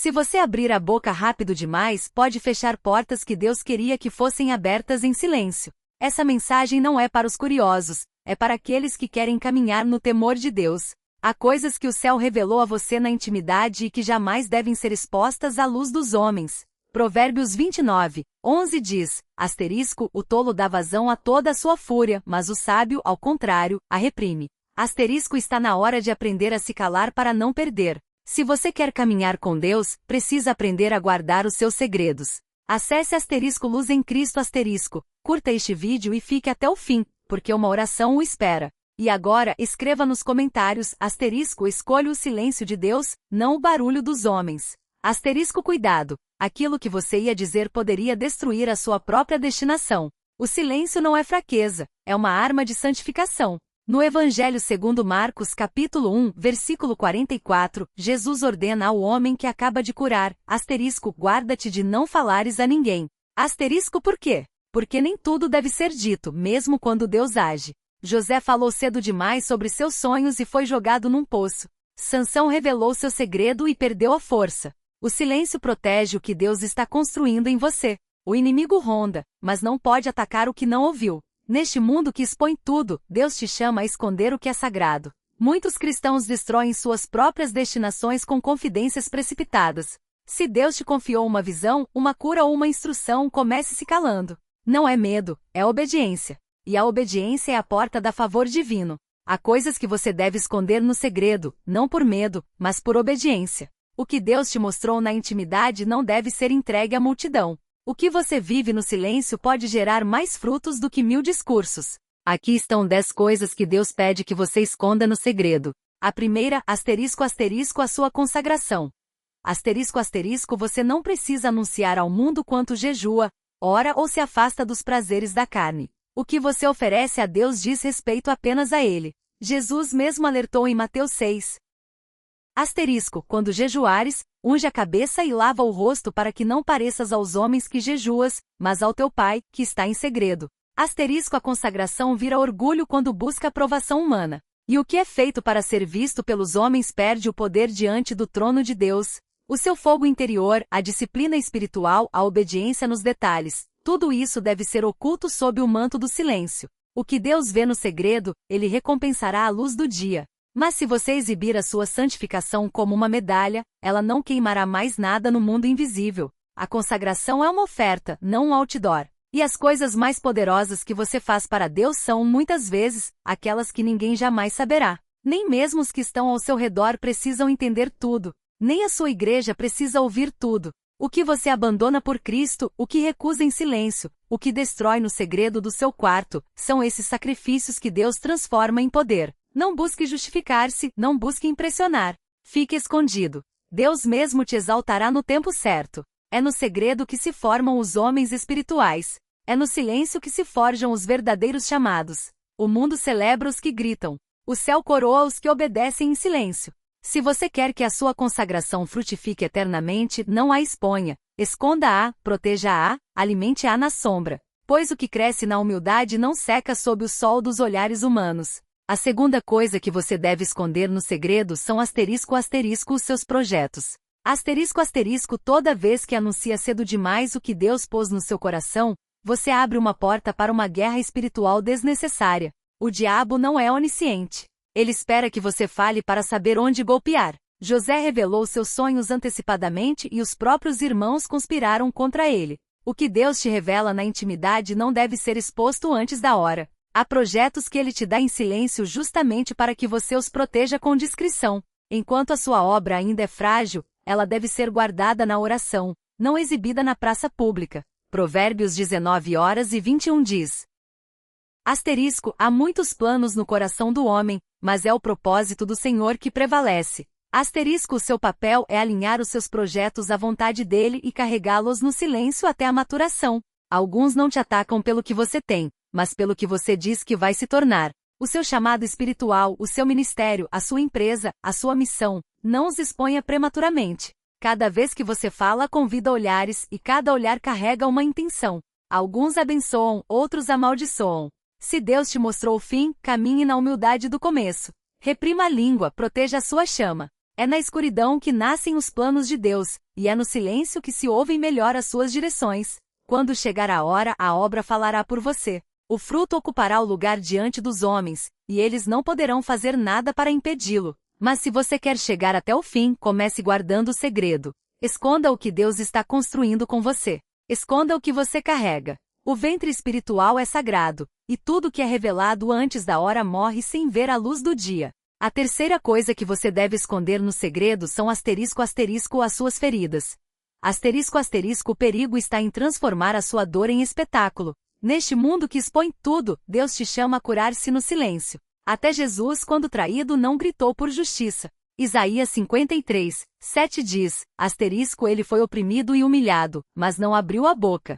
Se você abrir a boca rápido demais, pode fechar portas que Deus queria que fossem abertas em silêncio. Essa mensagem não é para os curiosos, é para aqueles que querem caminhar no temor de Deus. Há coisas que o céu revelou a você na intimidade e que jamais devem ser expostas à luz dos homens. Provérbios 29, 11 diz, o tolo dá vazão a toda a sua fúria, mas o sábio, ao contrário, a reprime. Está na hora de aprender a se calar para não perder. Se você quer caminhar com Deus, precisa aprender a guardar os seus segredos. Acesse Luz em Cristo curta este vídeo e fique até o fim, porque uma oração o espera. E agora, escreva nos comentários, escolha o silêncio de Deus, não o barulho dos homens. Cuidado, aquilo que você ia dizer poderia destruir a sua própria destinação. O silêncio não é fraqueza, é uma arma de santificação. No Evangelho segundo Marcos capítulo 1, versículo 44, Jesus ordena ao homem que acaba de curar, guarda-te de não falares a ninguém. Por quê? Porque nem tudo deve ser dito, mesmo quando Deus age. José falou cedo demais sobre seus sonhos e foi jogado num poço. Sansão revelou seu segredo e perdeu a força. O silêncio protege o que Deus está construindo em você. O inimigo ronda, mas não pode atacar o que não ouviu. Neste mundo que expõe tudo, Deus te chama a esconder o que é sagrado. Muitos cristãos destroem suas próprias destinações com confidências precipitadas. Se Deus te confiou uma visão, uma cura ou uma instrução, comece se calando. Não é medo, é obediência. E a obediência é a porta da favor divino. Há coisas que você deve esconder no segredo, não por medo, mas por obediência. O que Deus te mostrou na intimidade não deve ser entregue à multidão. O que você vive no silêncio pode gerar mais frutos do que 1000 discursos. Aqui estão 10 coisas que Deus pede que você esconda no segredo. A primeira, a sua consagração. Você não precisa anunciar ao mundo quanto jejua, ora ou se afasta dos prazeres da carne. O que você oferece a Deus diz respeito apenas a Ele. Jesus mesmo alertou em Mateus 6. Quando jejuares, unge a cabeça e lava o rosto para que não pareças aos homens que jejuas, mas ao teu Pai, que está em segredo. A consagração vira orgulho quando busca aprovação humana. E o que é feito para ser visto pelos homens perde o poder diante do trono de Deus. O seu fogo interior, a disciplina espiritual, a obediência nos detalhes, tudo isso deve ser oculto sob o manto do silêncio. O que Deus vê no segredo, Ele recompensará à luz do dia. Mas se você exibir a sua santificação como uma medalha, ela não queimará mais nada no mundo invisível. A consagração é uma oferta, não um outdoor. E as coisas mais poderosas que você faz para Deus são, muitas vezes, aquelas que ninguém jamais saberá. Nem mesmo os que estão ao seu redor precisam entender tudo. Nem a sua igreja precisa ouvir tudo. O que você abandona por Cristo, o que recusa em silêncio, o que destrói no segredo do seu quarto, são esses sacrifícios que Deus transforma em poder. Não busque justificar-se, não busque impressionar. Fique escondido. Deus mesmo te exaltará no tempo certo. É no segredo que se formam os homens espirituais. É no silêncio que se forjam os verdadeiros chamados. O mundo celebra os que gritam. O céu coroa os que obedecem em silêncio. Se você quer que a sua consagração frutifique eternamente, não a exponha. Esconda-a, proteja-a, alimente-a na sombra. Pois o que cresce na humildade não seca sob o sol dos olhares humanos. A segunda coisa que você deve esconder no segredo são os seus projetos. Toda vez que anuncia cedo demais o que Deus pôs no seu coração, você abre uma porta para uma guerra espiritual desnecessária. O diabo não é onisciente. Ele espera que você fale para saber onde golpear. José revelou seus sonhos antecipadamente e os próprios irmãos conspiraram contra ele. O que Deus te revela na intimidade não deve ser exposto antes da hora. Há projetos que Ele te dá em silêncio justamente para que você os proteja com discrição. Enquanto a sua obra ainda é frágil, ela deve ser guardada na oração, não exibida na praça pública. Provérbios 19h21 diz. Há muitos planos no coração do homem, mas é o propósito do Senhor que prevalece. O seu papel é alinhar os seus projetos à vontade dele e carregá-los no silêncio até a maturação. Alguns não te atacam pelo que você tem, mas pelo que você diz que vai se tornar. O seu chamado espiritual, o seu ministério, a sua empresa, a sua missão, não os exponha prematuramente. Cada vez que você fala, convida olhares, e cada olhar carrega uma intenção. Alguns abençoam, outros amaldiçoam. Se Deus te mostrou o fim, caminhe na humildade do começo. Reprima a língua, proteja a sua chama. É na escuridão que nascem os planos de Deus, e é no silêncio que se ouvem melhor as suas direções. Quando chegar a hora, a obra falará por você. O fruto ocupará o lugar diante dos homens, e eles não poderão fazer nada para impedi-lo. Mas se você quer chegar até o fim, comece guardando o segredo. Esconda o que Deus está construindo com você. Esconda o que você carrega. O ventre espiritual é sagrado, e tudo que é revelado antes da hora morre sem ver a luz do dia. A terceira coisa que você deve esconder no segredo são *** as suas feridas. *** o perigo está em transformar a sua dor em espetáculo. Neste mundo que expõe tudo, Deus te chama a curar-se no silêncio. Até Jesus, quando traído, não gritou por justiça. Isaías 53, 7 diz, ele foi oprimido e humilhado, mas não abriu a boca.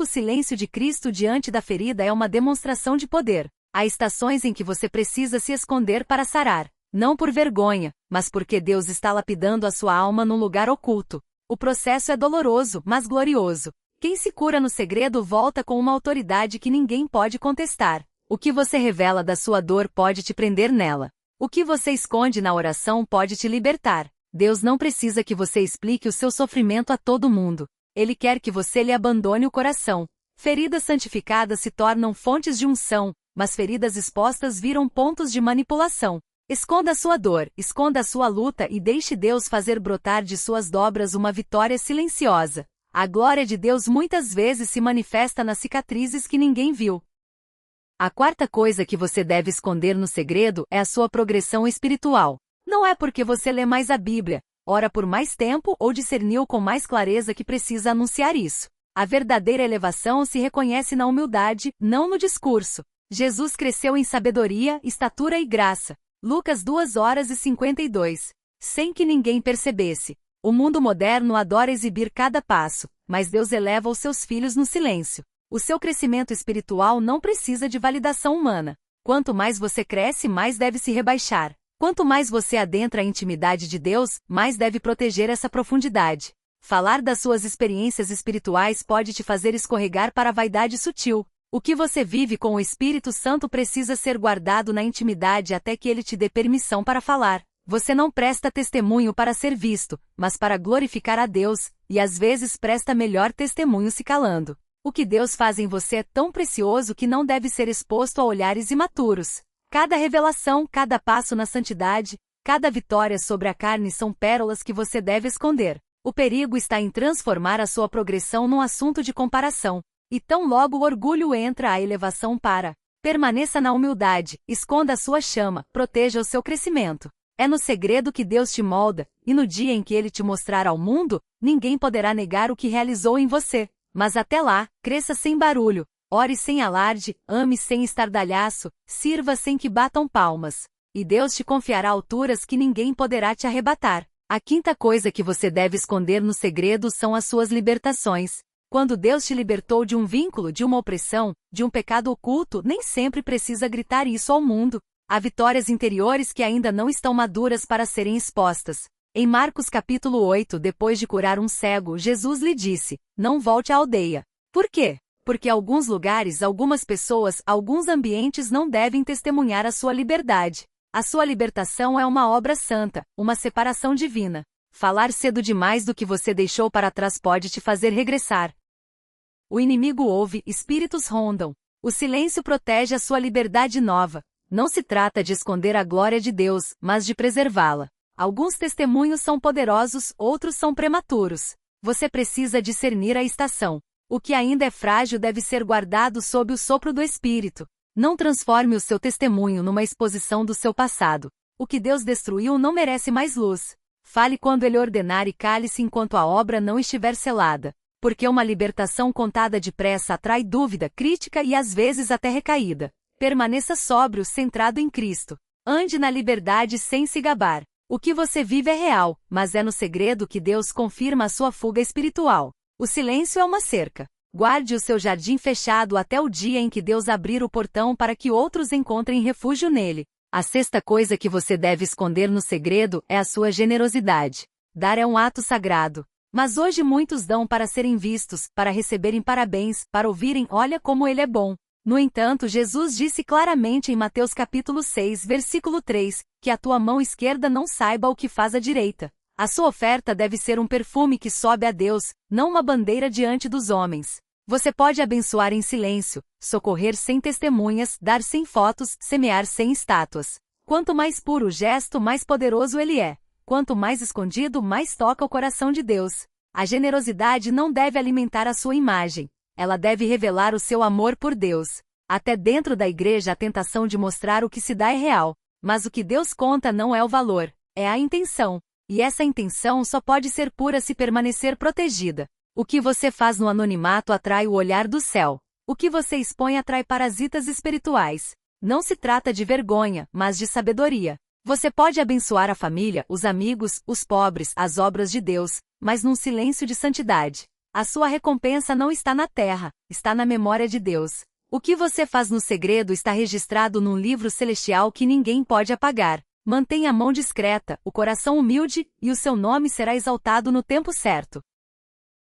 O silêncio de Cristo diante da ferida é uma demonstração de poder. Há estações em que você precisa se esconder para sarar. Não por vergonha, mas porque Deus está lapidando a sua alma num lugar oculto. O processo é doloroso, mas glorioso. Quem se cura no segredo volta com uma autoridade que ninguém pode contestar. O que você revela da sua dor pode te prender nela. O que você esconde na oração pode te libertar. Deus não precisa que você explique o seu sofrimento a todo mundo. Ele quer que você lhe abandone o coração. Feridas santificadas se tornam fontes de unção, mas feridas expostas viram pontos de manipulação. Esconda a sua dor, esconda a sua luta e deixe Deus fazer brotar de suas dobras uma vitória silenciosa. A glória de Deus muitas vezes se manifesta nas cicatrizes que ninguém viu. A quarta coisa que você deve esconder no segredo é a sua progressão espiritual. Não é porque você lê mais a Bíblia, ora por mais tempo ou discerniu com mais clareza que precisa anunciar isso. A verdadeira elevação se reconhece na humildade, não no discurso. Jesus cresceu em sabedoria, estatura e graça. Lucas 2:52. Sem que ninguém percebesse. O mundo moderno adora exibir cada passo, mas Deus eleva os seus filhos no silêncio. O seu crescimento espiritual não precisa de validação humana. Quanto mais você cresce, mais deve se rebaixar. Quanto mais você adentra a intimidade de Deus, mais deve proteger essa profundidade. Falar das suas experiências espirituais pode te fazer escorregar para a vaidade sutil. O que você vive com o Espírito Santo precisa ser guardado na intimidade até que ele te dê permissão para falar. Você não presta testemunho para ser visto, mas para glorificar a Deus, e às vezes presta melhor testemunho se calando. O que Deus faz em você é tão precioso que não deve ser exposto a olhares imaturos. Cada revelação, cada passo na santidade, cada vitória sobre a carne são pérolas que você deve esconder. O perigo está em transformar a sua progressão num assunto de comparação. E tão logo o orgulho entra, a elevação para. Permaneça na humildade, esconda a sua chama, proteja o seu crescimento. É no segredo que Deus te molda, e no dia em que Ele te mostrar ao mundo, ninguém poderá negar o que realizou em você. Mas até lá, cresça sem barulho, ore sem alarde, ame sem estardalhaço, sirva sem que batam palmas. E Deus te confiará alturas que ninguém poderá te arrebatar. A quinta coisa que você deve esconder no segredo são as suas libertações. Quando Deus te libertou de um vínculo, de uma opressão, de um pecado oculto, nem sempre precisa gritar isso ao mundo. Há vitórias interiores que ainda não estão maduras para serem expostas. Em Marcos capítulo 8, depois de curar um cego, Jesus lhe disse: não volte à aldeia. Por quê? Porque alguns lugares, algumas pessoas, alguns ambientes não devem testemunhar a sua liberdade. A sua libertação é uma obra santa, uma separação divina. Falar cedo demais do que você deixou para trás pode te fazer regressar. O inimigo ouve, espíritos rondam. O silêncio protege a sua liberdade nova. Não se trata de esconder a glória de Deus, mas de preservá-la. Alguns testemunhos são poderosos, outros são prematuros. Você precisa discernir a estação. O que ainda é frágil deve ser guardado sob o sopro do Espírito. Não transforme o seu testemunho numa exposição do seu passado. O que Deus destruiu não merece mais luz. Fale quando Ele ordenar e cale-se enquanto a obra não estiver selada. Porque uma libertação contada depressa atrai dúvida, crítica e às vezes até recaída. Permaneça sóbrio, centrado em Cristo. Ande na liberdade sem se gabar. O que você vive é real, mas é no segredo que Deus confirma a sua fuga espiritual. O silêncio é uma cerca. Guarde o seu jardim fechado até o dia em que Deus abrir o portão para que outros encontrem refúgio nele. A sexta coisa que você deve esconder no segredo é a sua generosidade. Dar é um ato sagrado. Mas hoje muitos dão para serem vistos, para receberem parabéns, para ouvirem "olha como ele é bom". No entanto, Jesus disse claramente em Mateus capítulo 6, versículo 3, que a tua mão esquerda não saiba o que faz a direita. A sua oferta deve ser um perfume que sobe a Deus, não uma bandeira diante dos homens. Você pode abençoar em silêncio, socorrer sem testemunhas, dar sem fotos, semear sem estátuas. Quanto mais puro o gesto, mais poderoso ele é. Quanto mais escondido, mais toca o coração de Deus. A generosidade não deve alimentar a sua imagem. Ela deve revelar o seu amor por Deus. Até dentro da igreja a tentação de mostrar o que se dá é real, mas o que Deus conta não é o valor, é a intenção. E essa intenção só pode ser pura se permanecer protegida. O que você faz no anonimato atrai o olhar do céu. O que você expõe atrai parasitas espirituais. Não se trata de vergonha, mas de sabedoria. Você pode abençoar a família, os amigos, os pobres, as obras de Deus, mas num silêncio de santidade. A sua recompensa não está na terra, está na memória de Deus. O que você faz no segredo está registrado num livro celestial que ninguém pode apagar. Mantenha a mão discreta, o coração humilde, e o seu nome será exaltado no tempo certo.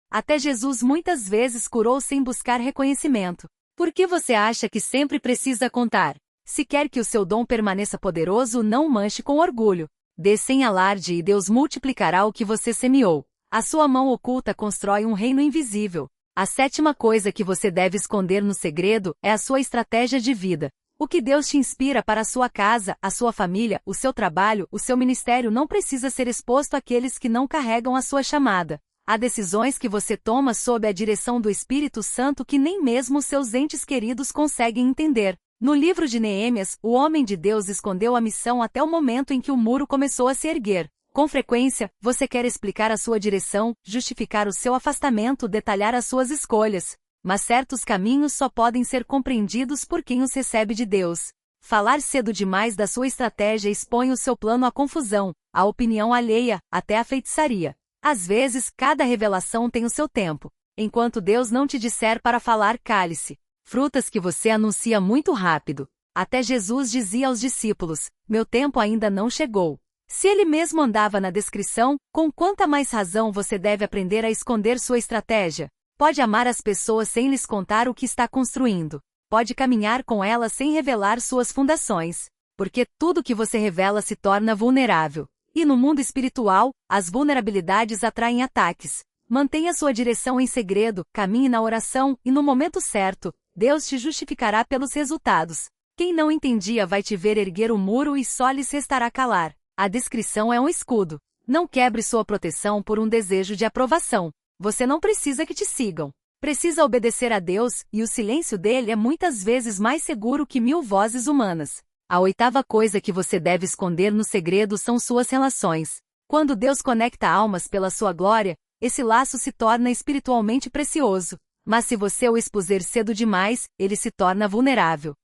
Até Jesus muitas vezes curou sem buscar reconhecimento. Por que você acha que sempre precisa contar? Se quer que o seu dom permaneça poderoso, não manche com orgulho. Dê sem alarde e Deus multiplicará o que você semeou. A sua mão oculta constrói um reino invisível. A sétima coisa que você deve esconder no segredo é a sua estratégia de vida. O que Deus te inspira para a sua casa, a sua família, o seu trabalho, o seu ministério não precisa ser exposto àqueles que não carregam a sua chamada. Há decisões que você toma sob a direção do Espírito Santo que nem mesmo seus entes queridos conseguem entender. No livro de Neemias, o homem de Deus escondeu a missão até o momento em que o muro começou a se erguer. Com frequência, você quer explicar a sua direção, justificar o seu afastamento, detalhar as suas escolhas. Mas certos caminhos só podem ser compreendidos por quem os recebe de Deus. Falar cedo demais da sua estratégia expõe o seu plano à confusão, à opinião alheia, até à feitiçaria. Às vezes, cada revelação tem o seu tempo. Enquanto Deus não te disser para falar, cale-se. Frutas que você anuncia muito rápido. Até Jesus dizia aos discípulos: meu tempo ainda não chegou. Se ele mesmo andava na descrição, com quanta mais razão você deve aprender a esconder sua estratégia? Pode amar as pessoas sem lhes contar o que está construindo. Pode caminhar com elas sem revelar suas fundações. Porque tudo que você revela se torna vulnerável. E no mundo espiritual, as vulnerabilidades atraem ataques. Mantenha sua direção em segredo, caminhe na oração, e no momento certo, Deus te justificará pelos resultados. Quem não entendia vai te ver erguer o muro e só lhes restará calar. A descrição é um escudo. Não quebre sua proteção por um desejo de aprovação. Você não precisa que te sigam. Precisa obedecer a Deus, e o silêncio dele é muitas vezes mais seguro que 1000 vozes humanas. A oitava coisa que você deve esconder no segredo são suas relações. Quando Deus conecta almas pela sua glória, esse laço se torna espiritualmente precioso. Mas se você o expuser cedo demais, ele se torna vulnerável.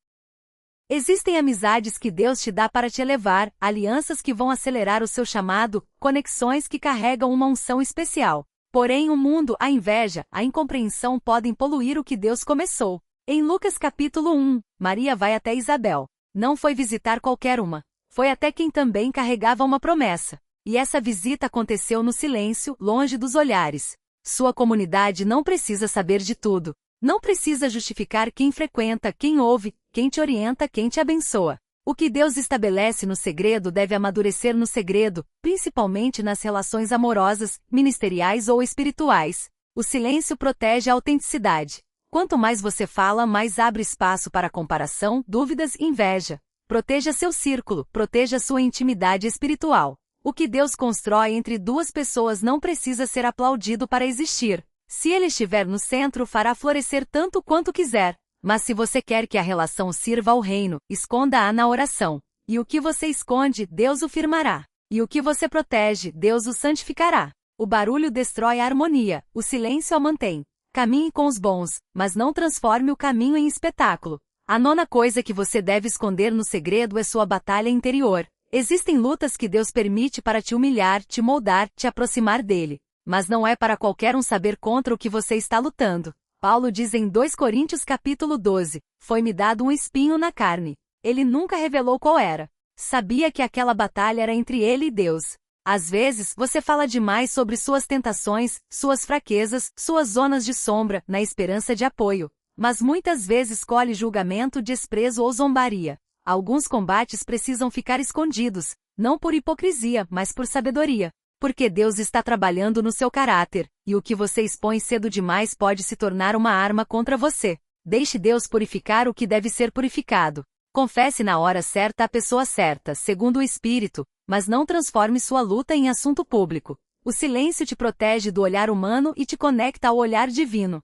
Existem amizades que Deus te dá para te elevar, alianças que vão acelerar o seu chamado, conexões que carregam uma unção especial. Porém, o mundo, a inveja, a incompreensão podem poluir o que Deus começou. Em Lucas capítulo 1, Maria vai até Isabel. Não foi visitar qualquer uma. Foi até quem também carregava uma promessa. E essa visita aconteceu no silêncio, longe dos olhares. Sua comunidade não precisa saber de tudo. Não precisa justificar quem frequenta, quem ouve, quem te orienta, quem te abençoa. O que Deus estabelece no segredo deve amadurecer no segredo, principalmente nas relações amorosas, ministeriais ou espirituais. O silêncio protege a autenticidade. Quanto mais você fala, mais abre espaço para comparação, dúvidas e inveja. Proteja seu círculo, proteja sua intimidade espiritual. O que Deus constrói entre duas pessoas não precisa ser aplaudido para existir. Se ele estiver no centro, fará florescer tanto quanto quiser. Mas se você quer que a relação sirva ao reino, esconda-a na oração. E o que você esconde, Deus o firmará. E o que você protege, Deus o santificará. O barulho destrói a harmonia, o silêncio a mantém. Caminhe com os bons, mas não transforme o caminho em espetáculo. A nona coisa que você deve esconder no segredo é sua batalha interior. Existem lutas que Deus permite para te humilhar, te moldar, te aproximar dele. Mas não é para qualquer um saber contra o que você está lutando. Paulo diz em 2 Coríntios capítulo 12, foi-me dado um espinho na carne. Ele nunca revelou qual era. Sabia que aquela batalha era entre ele e Deus. Às vezes, você fala demais sobre suas tentações, suas fraquezas, suas zonas de sombra, na esperança de apoio. mas muitas vezes escolhe julgamento, desprezo ou zombaria. Alguns combates precisam ficar escondidos, não por hipocrisia, mas por sabedoria. Porque Deus está trabalhando no seu caráter, e o que você expõe cedo demais pode se tornar uma arma contra você. Deixe Deus purificar o que deve ser purificado. Confesse na hora certa a pessoa certa, segundo o Espírito, mas não transforme sua luta em assunto público. O silêncio te protege do olhar humano e te conecta ao olhar divino.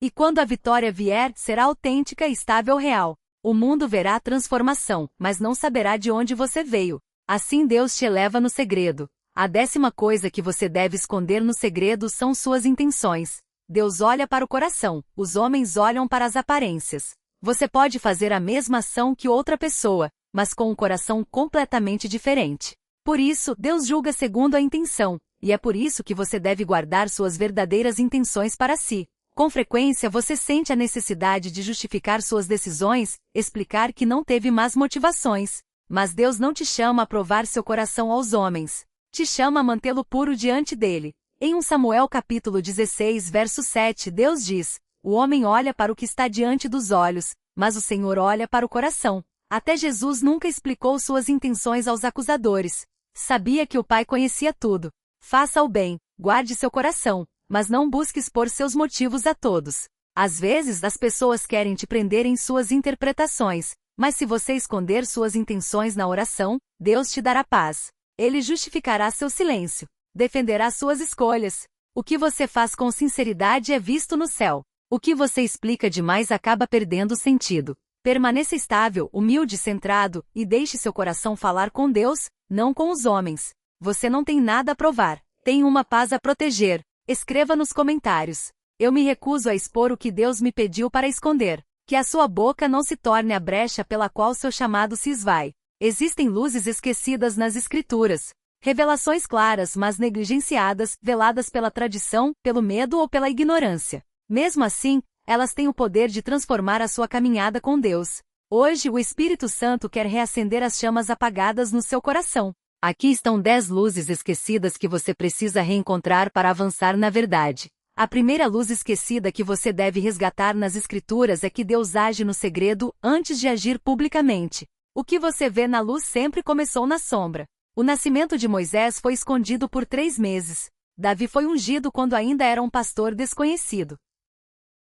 E quando a vitória vier, será autêntica, estável, real. O mundo verá a transformação, mas não saberá de onde você veio. Assim Deus te eleva no segredo. A 10ª coisa que você deve esconder no segredo são suas intenções. Deus olha para o coração, os homens olham para as aparências. Você pode fazer a mesma ação que outra pessoa, mas com um coração completamente diferente. Por isso, Deus julga segundo a intenção, e é por isso que você deve guardar suas verdadeiras intenções para si. Com frequência você sente a necessidade de justificar suas decisões, explicar que não teve más motivações. Mas Deus não te chama a provar seu coração aos homens. Te chama a mantê-lo puro diante dele. Em 1 Samuel capítulo 16, verso 7, Deus diz: o homem olha para o que está diante dos olhos, mas o Senhor olha para o coração. Até Jesus nunca explicou suas intenções aos acusadores. Sabia que o Pai conhecia tudo. Faça o bem, guarde seu coração, mas não busque expor seus motivos a todos. Às vezes as pessoas querem te prender em suas interpretações, mas se você esconder suas intenções na oração, Deus te dará paz. Ele justificará seu silêncio, defenderá suas escolhas. O que você faz com sinceridade é visto no céu. O que você explica demais acaba perdendo sentido. Permaneça estável, humilde e centrado, e deixe seu coração falar com Deus, não com os homens. Você não tem nada a provar, tem uma paz a proteger. Escreva nos comentários: eu me recuso a expor o que Deus me pediu para esconder. Que a sua boca não se torne a brecha pela qual seu chamado se esvai. Existem luzes esquecidas nas Escrituras. Revelações claras, mas negligenciadas, veladas pela tradição, pelo medo ou pela ignorância. Mesmo assim, elas têm o poder de transformar a sua caminhada com Deus. Hoje o Espírito Santo quer reacender as chamas apagadas no seu coração. Aqui estão 10 luzes esquecidas que você precisa reencontrar para avançar na verdade. A primeira luz esquecida que você deve resgatar nas Escrituras é que Deus age no segredo antes de agir publicamente. O que você vê na luz sempre começou na sombra. O nascimento de Moisés foi escondido por 3 meses. Davi foi ungido quando ainda era um pastor desconhecido.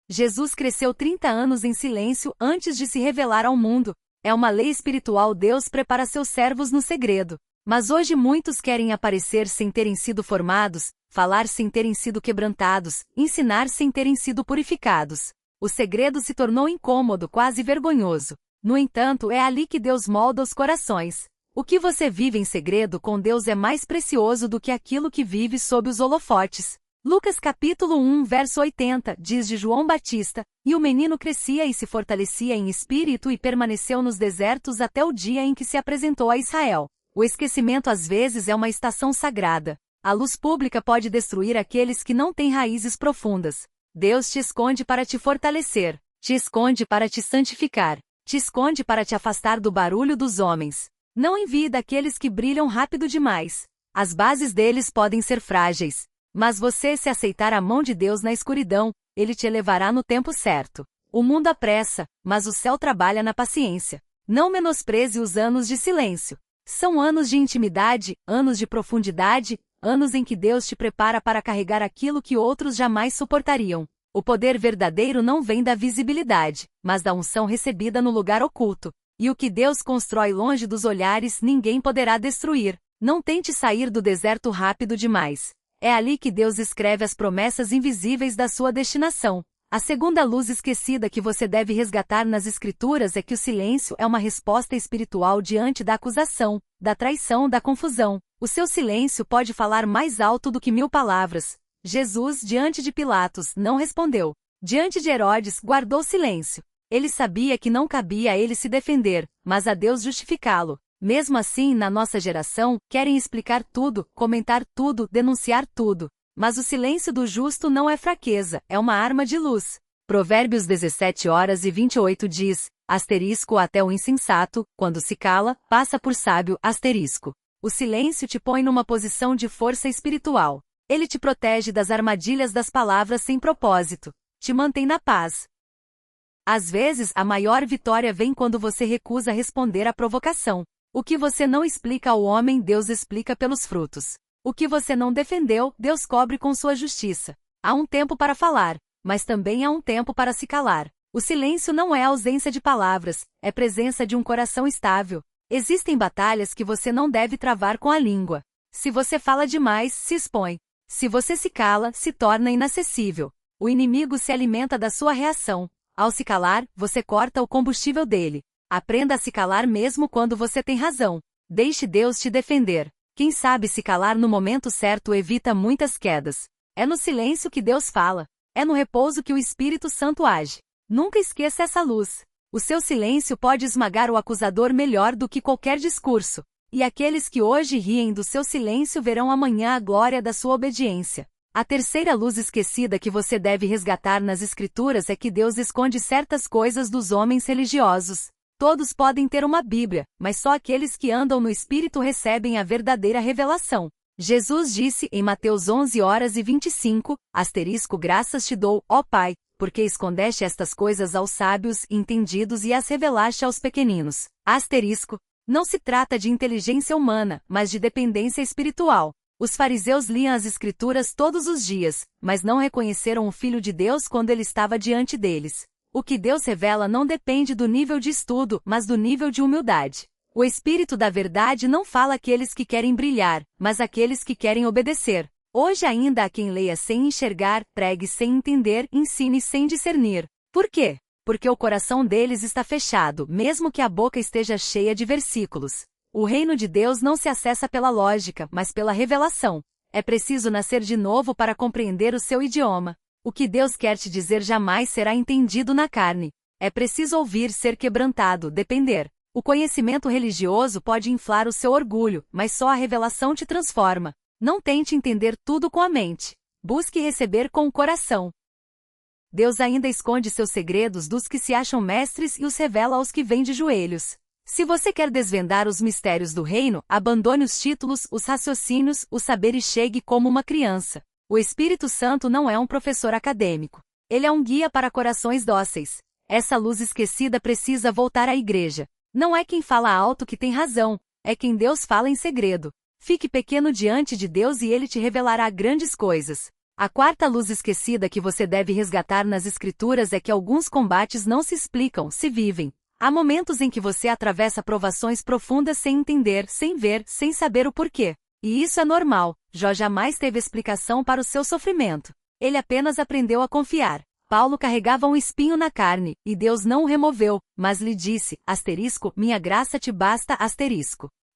Jesus cresceu 30 anos em silêncio antes de se revelar ao mundo. É uma lei espiritual. Deus prepara seus servos no segredo. Mas hoje muitos querem aparecer sem terem sido formados, falar sem terem sido quebrantados, ensinar sem terem sido purificados. O segredo se tornou incômodo, quase vergonhoso. No entanto, é ali que Deus molda os corações. O que você vive em segredo com Deus é mais precioso do que aquilo que vive sob os holofotes. Lucas capítulo 1, verso 80, diz de João Batista: e o menino crescia e se fortalecia em espírito e permaneceu nos desertos até o dia em que se apresentou a Israel. O esquecimento às vezes é uma estação sagrada. A luz pública pode destruir aqueles que não têm raízes profundas. Deus te esconde para te fortalecer, te esconde para te santificar, te esconde para te afastar do barulho dos homens. Não envie daqueles que brilham rápido demais. As bases deles podem ser frágeis. Mas você, se aceitar a mão de Deus na escuridão, Ele te elevará no tempo certo. O mundo apressa, mas o céu trabalha na paciência. Não menospreze os anos de silêncio. São anos de intimidade, anos de profundidade, anos em que Deus te prepara para carregar aquilo que outros jamais suportariam. O poder verdadeiro não vem da visibilidade, mas da unção recebida no lugar oculto. E o que Deus constrói longe dos olhares, ninguém poderá destruir. Não tente sair do deserto rápido demais. É ali que Deus escreve as promessas invisíveis da sua destinação. A segunda luz esquecida que você deve resgatar nas Escrituras é que o silêncio é uma resposta espiritual diante da acusação, da traição, da confusão. O seu silêncio pode falar mais alto do que 1000 palavras. Jesus, diante de Pilatos, não respondeu. Diante de Herodes, guardou silêncio. Ele sabia que não cabia a ele se defender, mas a Deus justificá-lo. Mesmo assim, na nossa geração, querem explicar tudo, comentar tudo, denunciar tudo. Mas o silêncio do justo não é fraqueza, é uma arma de luz. Provérbios 17:28 diz, até o insensato, quando se cala, passa por sábio, O silêncio te põe numa posição de força espiritual. Ele te protege das armadilhas das palavras sem propósito. Te mantém na paz. Às vezes, a maior vitória vem quando você recusa responder à provocação. O que você não explica ao homem, Deus explica pelos frutos. O que você não defendeu, Deus cobre com sua justiça. Há um tempo para falar, mas também há um tempo para se calar. O silêncio não é ausência de palavras, é presença de um coração estável. Existem batalhas que você não deve travar com a língua. Se você fala demais, se expõe. Se você se cala, se torna inacessível. O inimigo se alimenta da sua reação. Ao se calar, você corta o combustível dele. Aprenda a se calar mesmo quando você tem razão. Deixe Deus te defender. Quem sabe se calar no momento certo evita muitas quedas. É no silêncio que Deus fala. É no repouso que o Espírito Santo age. Nunca esqueça essa luz. O seu silêncio pode esmagar o acusador melhor do que qualquer discurso. E aqueles que hoje riem do seu silêncio verão amanhã a glória da sua obediência. A terceira luz esquecida que você deve resgatar nas Escrituras é que Deus esconde certas coisas dos homens religiosos. Todos podem ter uma Bíblia, mas só aqueles que andam no Espírito recebem a verdadeira revelação. Jesus disse em Mateus 11:25, graças te dou, ó Pai, porque escondeste estas coisas aos sábios e entendidos e as revelaste aos pequeninos. Não se trata de inteligência humana, mas de dependência espiritual. Os fariseus liam as Escrituras todos os dias, mas não reconheceram o Filho de Deus quando ele estava diante deles. O que Deus revela não depende do nível de estudo, mas do nível de humildade. O Espírito da Verdade não fala àqueles que querem brilhar, mas àqueles que querem obedecer. Hoje ainda há quem leia sem enxergar, pregue sem entender, ensine sem discernir. Por quê? Porque o coração deles está fechado, mesmo que a boca esteja cheia de versículos. O reino de Deus não se acessa pela lógica, mas pela revelação. É preciso nascer de novo para compreender o seu idioma. O que Deus quer te dizer jamais será entendido na carne. É preciso ouvir, ser quebrantado, depender. O conhecimento religioso pode inflar o seu orgulho, mas só a revelação te transforma. Não tente entender tudo com a mente. Busque receber com o coração. Deus ainda esconde seus segredos dos que se acham mestres e os revela aos que vêm de joelhos. Se você quer desvendar os mistérios do reino, abandone os títulos, os raciocínios, o saber e chegue como uma criança. O Espírito Santo não é um professor acadêmico. Ele é um guia para corações dóceis. Essa luz esquecida precisa voltar à igreja. Não é quem fala alto que tem razão, é quem Deus fala em segredo. Fique pequeno diante de Deus e Ele te revelará grandes coisas. A quarta luz esquecida que você deve resgatar nas Escrituras é que alguns combates não se explicam, se vivem. Há momentos em que você atravessa provações profundas sem entender, sem ver, sem saber o porquê. E isso é normal. Jó jamais teve explicação para o seu sofrimento. Ele apenas aprendeu a confiar. Paulo carregava um espinho na carne, e Deus não o removeu, mas lhe disse, minha graça te basta,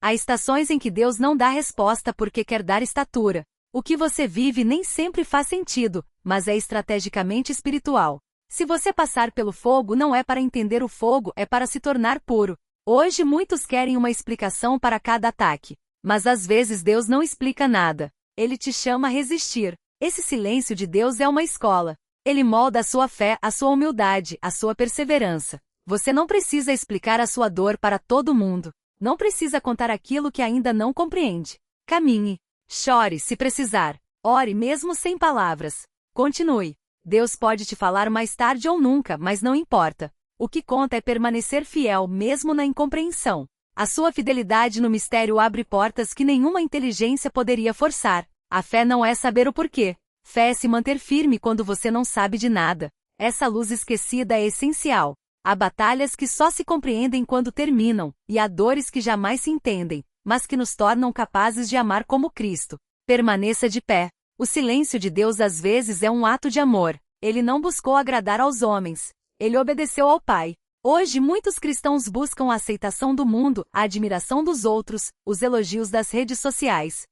Há estações em que Deus não dá resposta porque quer dar estatura. O que você vive nem sempre faz sentido, mas é estrategicamente espiritual. Se você passar pelo fogo não é para entender o fogo, é para se tornar puro. Hoje muitos querem uma explicação para cada ataque. Mas às vezes Deus não explica nada. Ele te chama a resistir. Esse silêncio de Deus é uma escola. Ele molda a sua fé, a sua humildade, a sua perseverança. Você não precisa explicar a sua dor para todo mundo. Não precisa contar aquilo que ainda não compreende. Caminhe. Chore se precisar. Ore mesmo sem palavras. Continue. Deus pode te falar mais tarde ou nunca, mas não importa. O que conta é permanecer fiel mesmo na incompreensão. A sua fidelidade no mistério abre portas que nenhuma inteligência poderia forçar. A fé não é saber o porquê. Fé é se manter firme quando você não sabe de nada. Essa luz esquecida é essencial. Há batalhas que só se compreendem quando terminam, e há dores que jamais se entendem, mas que nos tornam capazes de amar como Cristo. Permaneça de pé. O silêncio de Deus às vezes é um ato de amor. Ele não buscou agradar aos homens. Ele obedeceu ao Pai. Hoje muitos cristãos buscam a aceitação do mundo, a admiração dos outros, os elogios das redes sociais.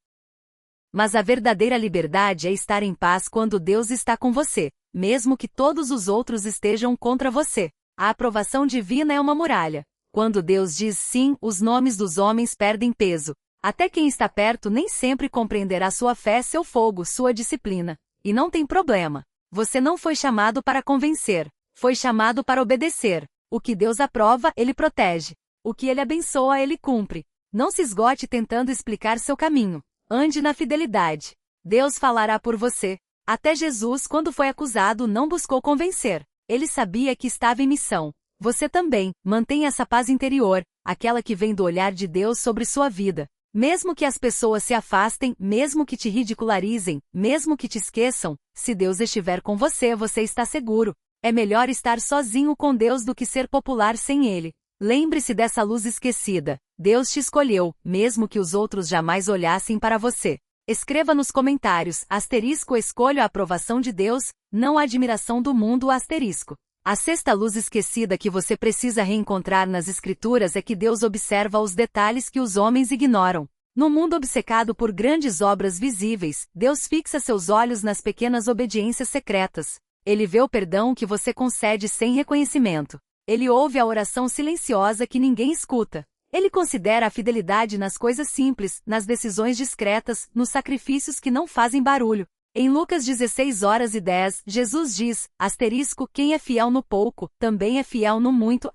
Mas a verdadeira liberdade é estar em paz quando Deus está com você, mesmo que todos os outros estejam contra você. A aprovação divina é uma muralha. Quando Deus diz sim, os nomes dos homens perdem peso. Até quem está perto nem sempre compreenderá sua fé, seu fogo, sua disciplina. E não tem problema. Você não foi chamado para convencer. Foi chamado para obedecer. O que Deus aprova, Ele protege. O que Ele abençoa, Ele cumpre. Não se esgote tentando explicar seu caminho. Ande na fidelidade. Deus falará por você. Até Jesus, quando foi acusado, não buscou convencer. Ele sabia que estava em missão. Você também, mantenha essa paz interior, aquela que vem do olhar de Deus sobre sua vida. Mesmo que as pessoas se afastem, mesmo que te ridicularizem, mesmo que te esqueçam, se Deus estiver com você, você está seguro. É melhor estar sozinho com Deus do que ser popular sem Ele. Lembre-se dessa luz esquecida. Deus te escolheu, mesmo que os outros jamais olhassem para você. Escreva nos comentários, escolho a aprovação de Deus, não a admiração do mundo, A sexta luz esquecida que você precisa reencontrar nas Escrituras é que Deus observa os detalhes que os homens ignoram. No mundo obcecado por grandes obras visíveis, Deus fixa seus olhos nas pequenas obediências secretas. Ele vê o perdão que você concede sem reconhecimento. Ele ouve a oração silenciosa que ninguém escuta. Ele considera a fidelidade nas coisas simples, nas decisões discretas, nos sacrifícios que não fazem barulho. Em Lucas 16:10, Jesus diz, quem é fiel no pouco, também é fiel no muito,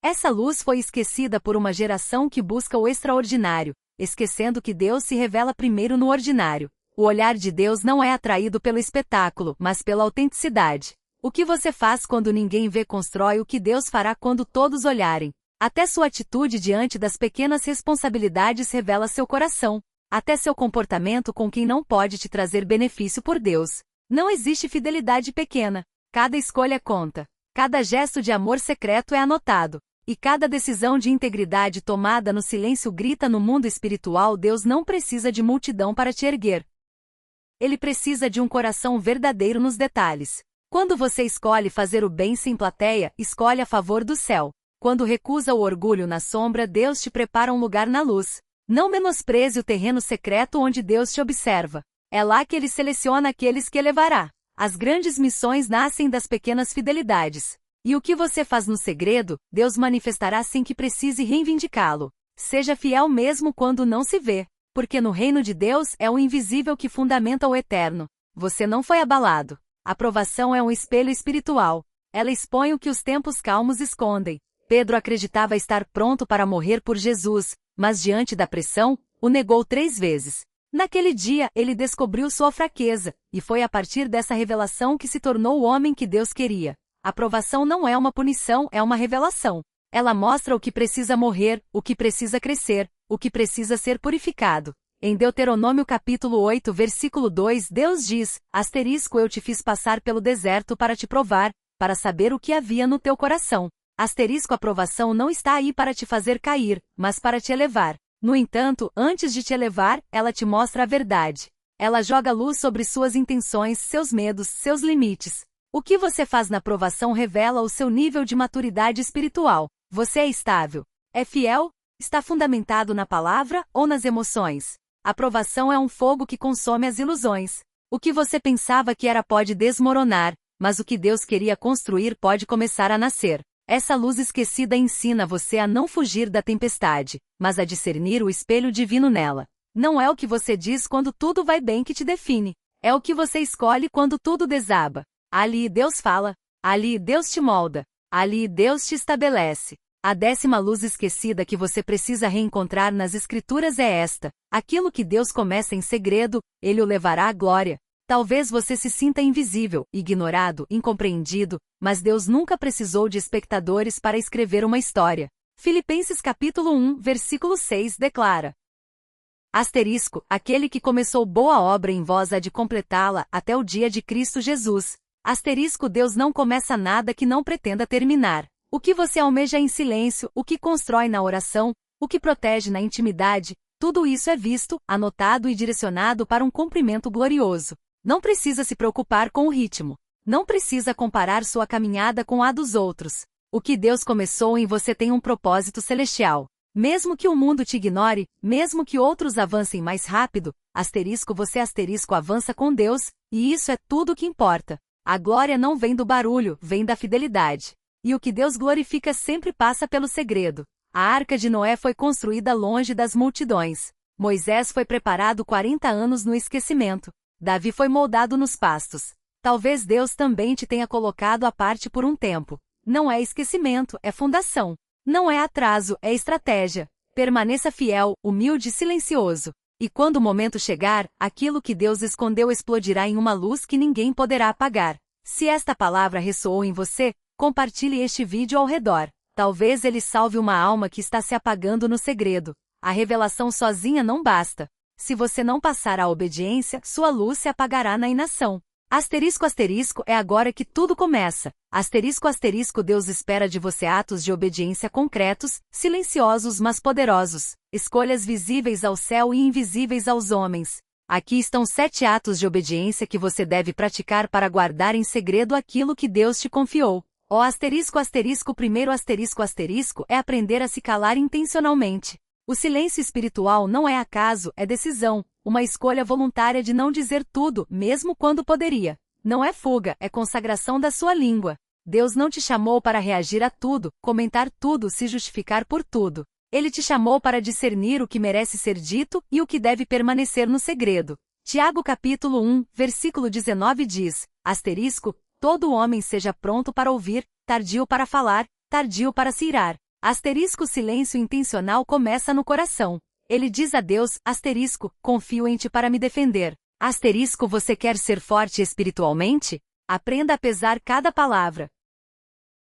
Essa luz foi esquecida por uma geração que busca o extraordinário, esquecendo que Deus se revela primeiro no ordinário. O olhar de Deus não é atraído pelo espetáculo, mas pela autenticidade. O que você faz quando ninguém vê constrói o que Deus fará quando todos olharem. Até sua atitude diante das pequenas responsabilidades revela seu coração. Até seu comportamento com quem não pode te trazer benefício por Deus. Não existe fidelidade pequena. Cada escolha conta. Cada gesto de amor secreto é anotado. E cada decisão de integridade tomada no silêncio grita no mundo espiritual. Deus não precisa de multidão para te erguer. Ele precisa de um coração verdadeiro nos detalhes. Quando você escolhe fazer o bem sem plateia, escolhe a favor do céu. Quando recusa o orgulho na sombra, Deus te prepara um lugar na luz. Não menospreze o terreno secreto onde Deus te observa. É lá que Ele seleciona aqueles que elevará. As grandes missões nascem das pequenas fidelidades. E o que você faz no segredo, Deus manifestará sem que precise reivindicá-lo. Seja fiel mesmo quando não se vê, porque no reino de Deus é o invisível que fundamenta o eterno. Você não foi abalado. A provação é um espelho espiritual. Ela expõe o que os tempos calmos escondem. Pedro acreditava estar pronto para morrer por Jesus, mas diante da pressão, o negou 3 vezes. Naquele dia, ele descobriu sua fraqueza, e foi a partir dessa revelação que se tornou o homem que Deus queria. A provação não é uma punição, é uma revelação. Ela mostra o que precisa morrer, o que precisa crescer, o que precisa ser purificado. Em Deuteronômio capítulo 8, versículo 2, Deus diz, eu te fiz passar pelo deserto para te provar, para saber o que havia no teu coração. A provação não está aí para te fazer cair, mas para te elevar. No entanto, antes de te elevar, ela te mostra a verdade. Ela joga luz sobre suas intenções, seus medos, seus limites. O que você faz na provação revela o seu nível de maturidade espiritual. Você é estável? É fiel? Está fundamentado na palavra ou nas emoções? A provação é um fogo que consome as ilusões. O que você pensava que era pode desmoronar, mas o que Deus queria construir pode começar a nascer. Essa luz esquecida ensina você a não fugir da tempestade, mas a discernir o espelho divino nela. Não é o que você diz quando tudo vai bem que te define. É o que você escolhe quando tudo desaba. Ali Deus fala. Ali Deus te molda. Ali Deus te estabelece. A 10ª luz esquecida que você precisa reencontrar nas Escrituras é esta. Aquilo que Deus começa em segredo, Ele o levará à glória. Talvez você se sinta invisível, ignorado, incompreendido, mas Deus nunca precisou de espectadores para escrever uma história. Filipenses capítulo 1, versículo 6 declara. Aquele que começou boa obra em vós há de completá-la até o dia de Cristo Jesus. Deus não começa nada que não pretenda terminar. O que você almeja em silêncio, o que constrói na oração, o que protege na intimidade, tudo isso é visto, anotado e direcionado para um cumprimento glorioso. Não precisa se preocupar com o ritmo. Não precisa comparar sua caminhada com a dos outros. O que Deus começou em você tem um propósito celestial. Mesmo que o mundo te ignore, mesmo que outros avancem mais rápido, você avança com Deus, e isso é tudo o que importa. A glória não vem do barulho, vem da fidelidade. E o que Deus glorifica sempre passa pelo segredo. A arca de Noé foi construída longe das multidões. Moisés foi preparado 40 anos no esquecimento. Davi foi moldado nos pastos. Talvez Deus também te tenha colocado à parte por um tempo. Não é esquecimento, é fundação. Não é atraso, é estratégia. Permaneça fiel, humilde e silencioso. E quando o momento chegar, aquilo que Deus escondeu explodirá em uma luz que ninguém poderá apagar. Se esta palavra ressoou em você, compartilhe este vídeo ao redor. Talvez ele salve uma alma que está se apagando no segredo. A revelação sozinha não basta. Se você não passar a obediência, sua luz se apagará na inação. Asterisco asterisco é agora que tudo começa. Asterisco asterisco Deus espera de você atos de obediência concretos, silenciosos mas poderosos. Escolhas visíveis ao céu e invisíveis aos homens. Aqui estão 7 atos de obediência que você deve praticar para guardar em segredo aquilo que Deus te confiou. O asterisco asterisco primeiro asterisco asterisco é aprender a se calar intencionalmente. O silêncio espiritual não é acaso, é decisão, uma escolha voluntária de não dizer tudo, mesmo quando poderia. Não é fuga, é consagração da sua língua. Deus não te chamou para reagir a tudo, comentar tudo, se justificar por tudo. Ele te chamou para discernir o que merece ser dito e o que deve permanecer no segredo. Tiago capítulo 1, versículo 19 diz, asterisco, todo homem seja pronto para ouvir, tardio para falar, tardio para se irar. Asterisco silêncio intencional começa no coração. Ele diz a Deus, asterisco, confio em ti para me defender. Asterisco você quer ser forte espiritualmente? Aprenda a pesar cada palavra.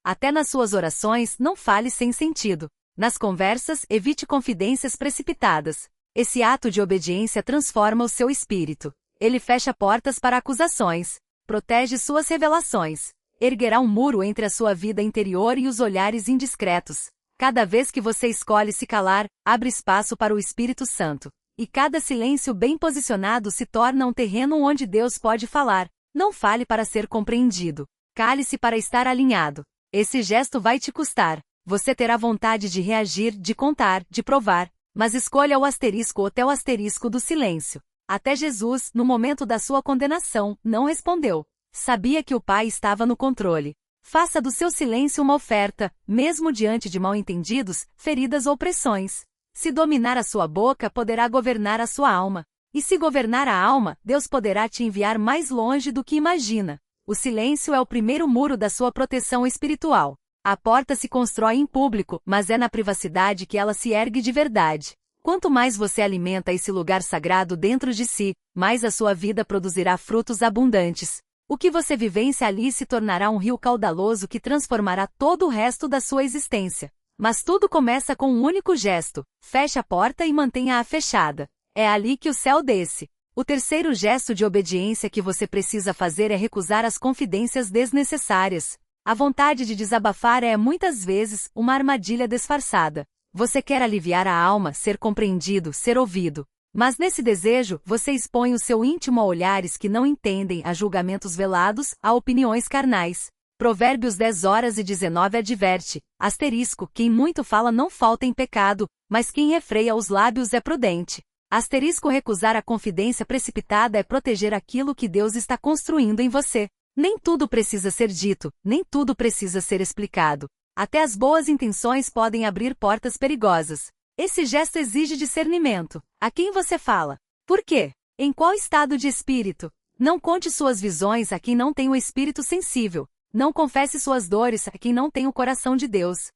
Até nas suas orações, não fale sem sentido. Nas conversas, evite confidências precipitadas. Esse ato de obediência transforma o seu espírito. Ele fecha portas para acusações. Protege suas revelações. Erguerá um muro entre a sua vida interior e os olhares indiscretos. Cada vez que você escolhe se calar, abre espaço para o Espírito Santo. E cada silêncio bem posicionado se torna um terreno onde Deus pode falar. Não fale para ser compreendido. Cale-se para estar alinhado. Esse gesto vai te custar. Você terá vontade de reagir, de contar, de provar, mas escolha o asterisco ou até o asterisco do silêncio. Até Jesus, no momento da sua condenação, não respondeu. Sabia que o Pai estava no controle. Faça do seu silêncio uma oferta, mesmo diante de mal-entendidos, feridas ou pressões. Se dominar a sua boca, poderá governar a sua alma. E se governar a alma, Deus poderá te enviar mais longe do que imagina. O silêncio é o primeiro muro da sua proteção espiritual. A porta se constrói em público, mas é na privacidade que ela se ergue de verdade. Quanto mais você alimenta esse lugar sagrado dentro de si, mais a sua vida produzirá frutos abundantes. O que você vivencia ali se tornará um rio caudaloso que transformará todo o resto da sua existência. Mas tudo começa com um único gesto. Feche a porta e mantenha-a fechada. É ali que o céu desce. O terceiro gesto de obediência que você precisa fazer é recusar as confidências desnecessárias. A vontade de desabafar é, muitas vezes, uma armadilha disfarçada. Você quer aliviar a alma, ser compreendido, ser ouvido. Mas nesse desejo, você expõe o seu íntimo a olhares que não entendem, a julgamentos velados, a opiniões carnais. Provérbios 10:19 adverte, asterisco, quem muito fala não falta em pecado, mas quem refreia os lábios é prudente. Asterisco recusar a confidência precipitada é proteger aquilo que Deus está construindo em você. Nem tudo precisa ser dito, nem tudo precisa ser explicado. Até as boas intenções podem abrir portas perigosas. Esse gesto exige discernimento. A quem você fala? Por quê? Em qual estado de espírito? Não conte suas visões a quem não tem o espírito sensível. Não confesse suas dores a quem não tem o coração de Deus.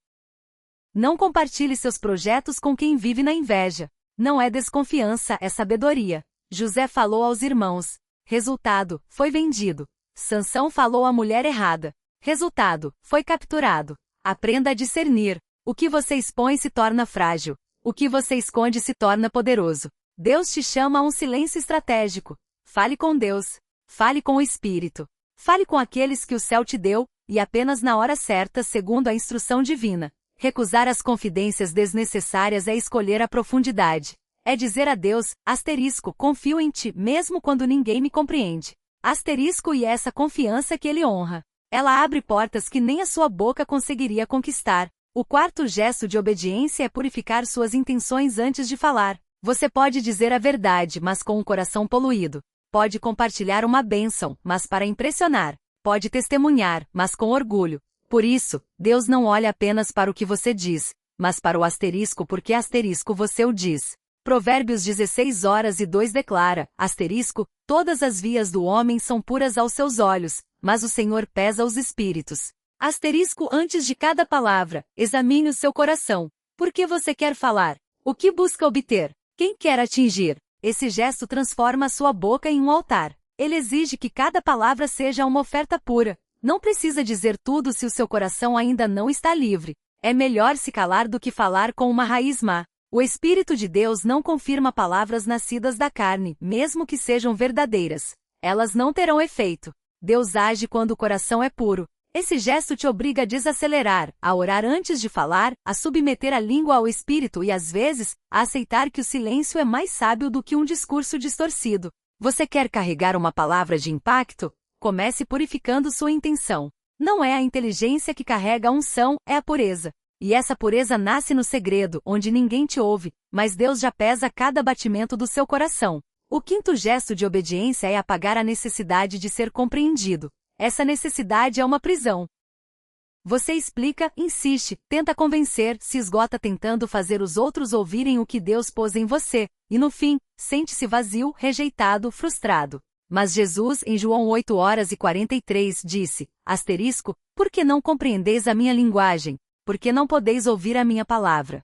Não compartilhe seus projetos com quem vive na inveja. Não é desconfiança, é sabedoria. José falou aos irmãos. Resultado, foi vendido. Sansão falou à mulher errada. Resultado, foi capturado. Aprenda a discernir. O que você expõe se torna frágil. O que você esconde se torna poderoso. Deus te chama a um silêncio estratégico. Fale com Deus. Fale com o Espírito. Fale com aqueles que o céu te deu, e apenas na hora certa, segundo a instrução divina. Recusar as confidências desnecessárias é escolher a profundidade. É dizer a Deus, asterisco, confio em ti, mesmo quando ninguém me compreende. Asterisco e essa confiança que ele honra. Ela abre portas que nem a sua boca conseguiria conquistar. O quarto gesto de obediência é purificar suas intenções antes de falar. Você pode dizer a verdade, mas com o coração poluído. Pode compartilhar uma bênção, mas para impressionar. Pode testemunhar, mas com orgulho. Por isso, Deus não olha apenas para o que você diz, mas para o asterisco porque asterisco você o diz. Provérbios 16:2 declara, asterisco, todas as vias do homem são puras aos seus olhos, mas o Senhor pesa os espíritos. Asterisco antes de cada palavra, examine o seu coração. Por que você quer falar? O que busca obter? Quem quer atingir? Esse gesto transforma a sua boca em um altar. Ele exige que cada palavra seja uma oferta pura, Não precisa dizer tudo se o seu coração ainda não está livre. É melhor se calar do que falar com uma raiz má. O Espírito de Deus não confirma palavras nascidas da carne, mesmo que sejam verdadeiras. Elas não terão efeito. Deus age quando o coração é puro. Esse gesto te obriga a desacelerar, a orar antes de falar, a submeter a língua ao Espírito e, às vezes, a aceitar que o silêncio é mais sábio do que um discurso distorcido. Você quer carregar uma palavra de impacto? Comece purificando sua intenção. Não é a inteligência que carrega a unção, é a pureza. E essa pureza nasce no segredo, onde ninguém te ouve, mas Deus já pesa cada batimento do seu coração. O quinto gesto de obediência é apagar a necessidade de ser compreendido. Essa necessidade é uma prisão. Você explica, insiste, tenta convencer, se esgota tentando fazer os outros ouvirem o que Deus pôs em você, e no fim, sente-se vazio, rejeitado, frustrado. Mas Jesus, em João 8h43, disse, por que não compreendeis a minha linguagem? Por que não podeis ouvir a minha palavra?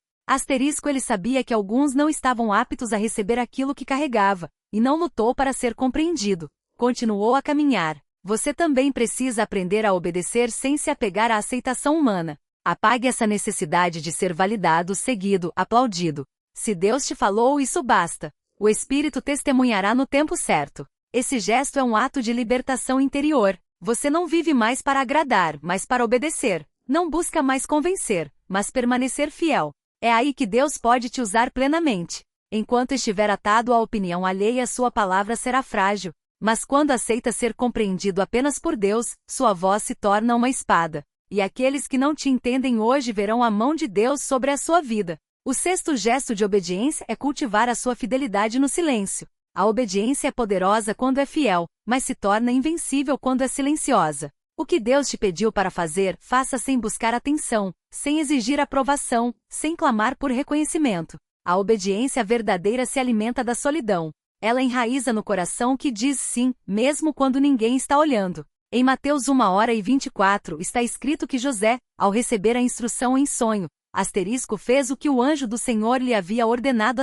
Ele sabia que alguns não estavam aptos a receber aquilo que carregava, e não lutou para ser compreendido. Continuou a caminhar. Você também precisa aprender a obedecer sem se apegar à aceitação humana. Apague essa necessidade de ser validado, seguido, aplaudido. Se Deus te falou, isso basta. O Espírito testemunhará no tempo certo. Esse gesto é um ato de libertação interior. Você não vive mais para agradar, mas para obedecer. Não busca mais convencer, mas permanecer fiel. É aí que Deus pode te usar plenamente. Enquanto estiver atado à opinião alheia, sua palavra será frágil. Mas quando aceita ser compreendido apenas por Deus, sua voz se torna uma espada. E aqueles que não te entendem hoje verão a mão de Deus sobre a sua vida. O sexto gesto de obediência é cultivar a sua fidelidade no silêncio. A obediência é poderosa quando é fiel, mas se torna invencível quando é silenciosa. O que Deus te pediu para fazer, faça sem buscar atenção, sem exigir aprovação, sem clamar por reconhecimento. A obediência verdadeira se alimenta da solidão. Ela enraiza no coração que diz sim, mesmo quando ninguém está olhando. Em Mateus 1h24 está escrito que José, ao receber a instrução em sonho, fez o que o anjo do Senhor lhe havia ordenado.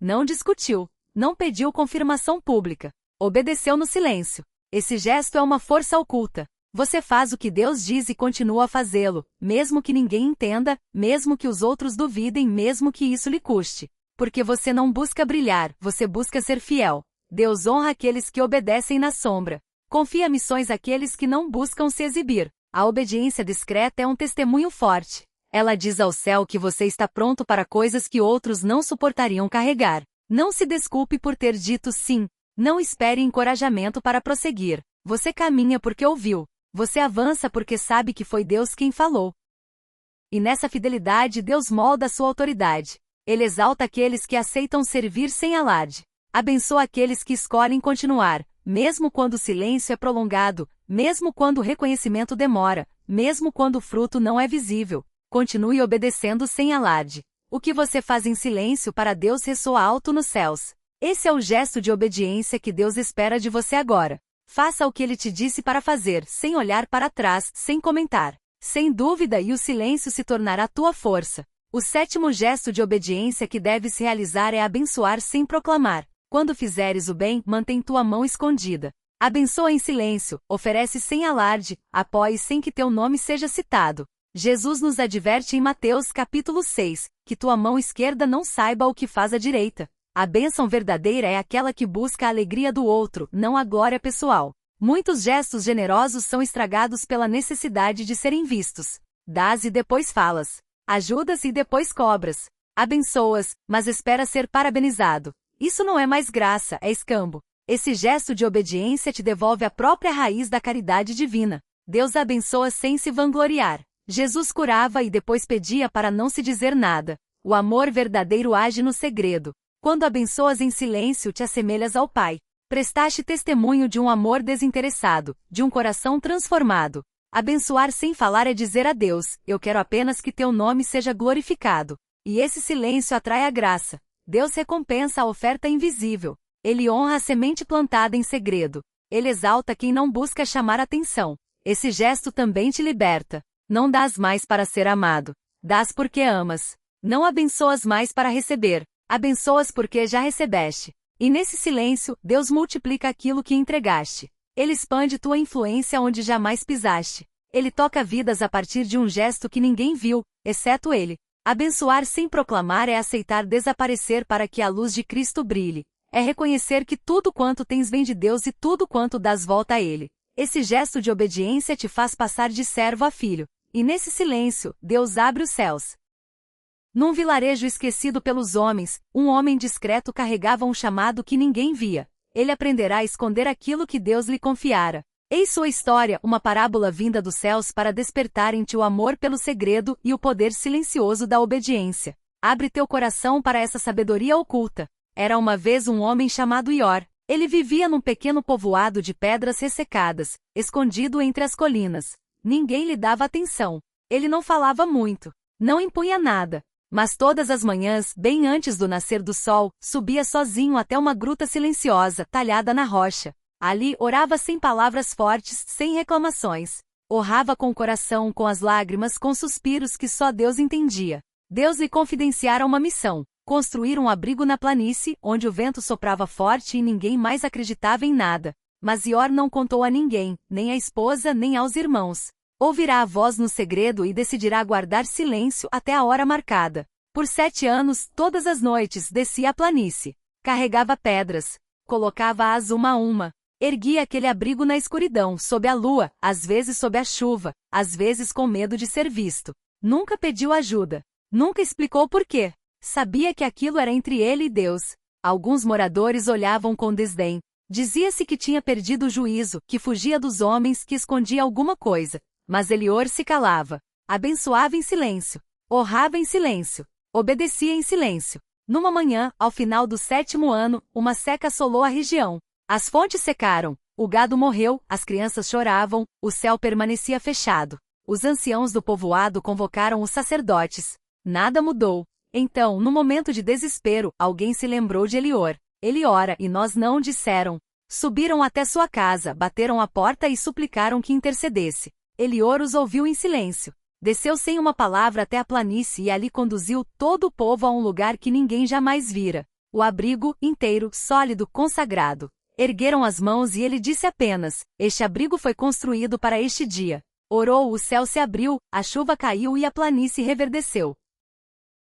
Não discutiu, não pediu confirmação pública, obedeceu no silêncio. Esse gesto é uma força oculta. Você faz o que Deus diz e continua a fazê-lo, mesmo que ninguém entenda, mesmo que os outros duvidem, mesmo que isso lhe custe. Porque você não busca brilhar, você busca ser fiel. Deus honra aqueles que obedecem na sombra. Confia missões àqueles que não buscam se exibir. A obediência discreta é um testemunho forte. Ela diz ao céu que você está pronto para coisas que outros não suportariam carregar. Não se desculpe por ter dito sim. Não espere encorajamento para prosseguir. Você caminha porque ouviu. Você avança porque sabe que foi Deus quem falou. E nessa fidelidade Deus molda a sua autoridade. Ele exalta aqueles que aceitam servir sem alarde. Abençoa aqueles que escolhem continuar, mesmo quando o silêncio é prolongado, mesmo quando o reconhecimento demora, mesmo quando o fruto não é visível. Continue obedecendo sem alarde. O que você faz em silêncio para Deus ressoa alto nos céus. Esse é o gesto de obediência que Deus espera de você agora. Faça o que Ele te disse para fazer, sem olhar para trás, sem comentar. Sem dúvida, e o silêncio se tornará tua força. O sétimo gesto de obediência que deves realizar é abençoar sem proclamar. Quando fizeres o bem, mantém tua mão escondida. Abençoa em silêncio, oferece sem alarde, apoie sem que teu nome seja citado. Jesus nos adverte em Mateus capítulo 6, que tua mão esquerda não saiba o que faz a direita. A bênção verdadeira é aquela que busca a alegria do outro, não a glória pessoal. Muitos gestos generosos são estragados pela necessidade de serem vistos. Dás e depois falas. Ajudas e depois cobras. Abençoas, mas espera ser parabenizado. Isso não é mais graça, é escambo. Esse gesto de obediência te devolve a própria raiz da caridade divina. Deus abençoa sem se vangloriar. Jesus curava e depois pedia para não se dizer nada. O amor verdadeiro age no segredo. Quando abençoas em silêncio, te assemelhas ao Pai. Prestaste testemunho de um amor desinteressado, de um coração transformado. Abençoar sem falar é dizer a Deus, eu quero apenas que teu nome seja glorificado. E esse silêncio atrai a graça. Deus recompensa a oferta invisível. Ele honra a semente plantada em segredo. Ele exalta quem não busca chamar atenção. Esse gesto também te liberta. Não dás mais para ser amado. Dás porque amas. Não abençoas mais para receber. Abençoas porque já recebeste. E nesse silêncio, Deus multiplica aquilo que entregaste. Ele expande tua influência onde jamais pisaste. Ele toca vidas a partir de um gesto que ninguém viu, exceto ele. Abençoar sem proclamar é aceitar desaparecer para que a luz de Cristo brilhe. É reconhecer que tudo quanto tens vem de Deus e tudo quanto dás volta a Ele. Esse gesto de obediência te faz passar de servo a filho. E nesse silêncio, Deus abre os céus. Num vilarejo esquecido pelos homens, um homem discreto carregava um chamado que ninguém via. Ele aprenderá a esconder aquilo que Deus lhe confiara. Eis sua história, uma parábola vinda dos céus para despertar em ti o amor pelo segredo e o poder silencioso da obediência. Abre teu coração para essa sabedoria oculta. Era uma vez um homem chamado Ior. Ele vivia num pequeno povoado de pedras ressecadas, escondido entre as colinas. Ninguém lhe dava atenção. Ele não falava muito, não impunha nada. Mas todas as manhãs, bem antes do nascer do sol, subia sozinho até uma gruta silenciosa, talhada na rocha. Ali, orava sem palavras fortes, sem reclamações. Orava com o coração, com as lágrimas, com suspiros que só Deus entendia. Deus lhe confidenciara uma missão: construir um abrigo na planície, onde o vento soprava forte e ninguém mais acreditava em nada. Mas Ior não contou a ninguém, nem à esposa, nem aos irmãos. Ouvirá a voz no segredo e decidirá guardar silêncio até a hora marcada. Por 7 anos, todas as noites, descia a planície. Carregava pedras. Colocava-as uma a uma. Erguia aquele abrigo na escuridão, sob a lua, às vezes sob a chuva, às vezes com medo de ser visto. Nunca pediu ajuda. Nunca explicou por quê. Sabia que aquilo era entre ele e Deus. Alguns moradores olhavam com desdém. Dizia-se que tinha perdido o juízo, que fugia dos homens, que escondia alguma coisa. Mas Elior se calava. Abençoava em silêncio. Honrava em silêncio. Obedecia em silêncio. Numa manhã, ao final do 7º ano, uma seca assolou a região. As fontes secaram, o gado morreu, as crianças choravam, o céu permanecia fechado. Os anciãos do povoado convocaram os sacerdotes. Nada mudou. Então, no momento de desespero, alguém se lembrou de Elior. Ele ora, e nós não disseram. Subiram até sua casa, bateram a porta e suplicaram que intercedesse. Elior os ouviu em silêncio. Desceu sem uma palavra até a planície e ali conduziu todo o povo a um lugar que ninguém jamais vira. O abrigo, inteiro, sólido, consagrado. Ergueram as mãos e ele disse apenas: este abrigo foi construído para este dia. Orou, o céu se abriu, a chuva caiu e a planície reverdeceu.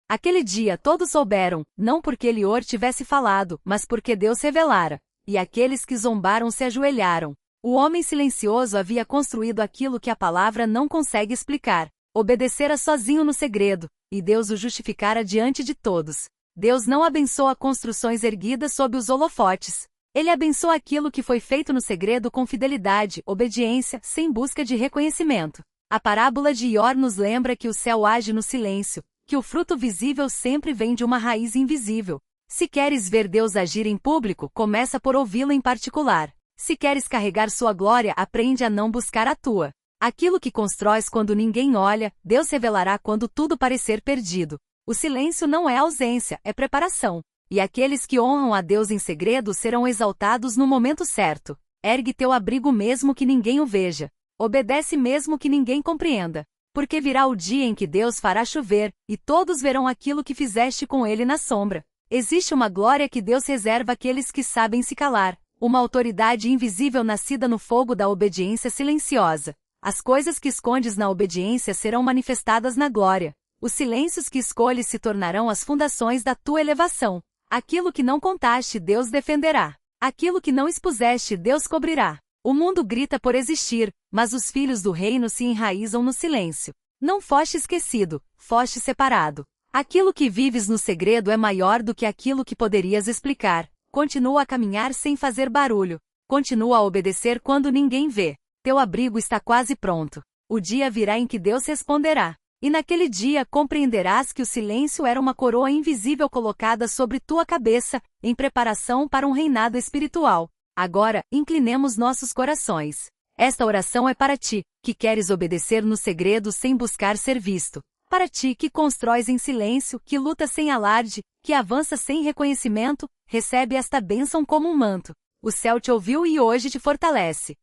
Aquele dia todos souberam, não porque Elior tivesse falado, mas porque Deus revelara. E aqueles que zombaram se ajoelharam. O homem silencioso havia construído aquilo que a palavra não consegue explicar. Obedecera sozinho no segredo, e Deus o justificara diante de todos. Deus não abençoa construções erguidas sob os holofotes. Ele abençoa aquilo que foi feito no segredo com fidelidade, obediência, sem busca de reconhecimento. A parábola de Ior nos lembra que o céu age no silêncio, que o fruto visível sempre vem de uma raiz invisível. Se queres ver Deus agir em público, começa por ouvi-lo em particular. Se queres carregar sua glória, aprende a não buscar a tua. Aquilo que constróis quando ninguém olha, Deus revelará quando tudo parecer perdido. O silêncio não é ausência, é preparação. E aqueles que honram a Deus em segredo serão exaltados no momento certo. Ergue teu abrigo mesmo que ninguém o veja. Obedece mesmo que ninguém compreenda. Porque virá o dia em que Deus fará chover, e todos verão aquilo que fizeste com ele na sombra. Existe uma glória que Deus reserva àqueles que sabem se calar. Uma autoridade invisível nascida no fogo da obediência silenciosa. As coisas que escondes na obediência serão manifestadas na glória. Os silêncios que escolhes se tornarão as fundações da tua elevação. Aquilo que não contaste, Deus defenderá. Aquilo que não expuseste, Deus cobrirá. O mundo grita por existir, mas os filhos do reino se enraizam no silêncio. Não foste esquecido, foste separado. Aquilo que vives no segredo é maior do que aquilo que poderias explicar. Continua a caminhar sem fazer barulho. Continua a obedecer quando ninguém vê. Teu abrigo está quase pronto. O dia virá em que Deus responderá. E naquele dia compreenderás que o silêncio era uma coroa invisível colocada sobre tua cabeça, em preparação para um reinado espiritual. Agora, inclinemos nossos corações. Esta oração é para ti, que queres obedecer no segredo sem buscar ser visto. Para ti que constróis em silêncio, que luta sem alarde, que avança sem reconhecimento, recebe esta bênção como um manto. O céu te ouviu e hoje te fortalece.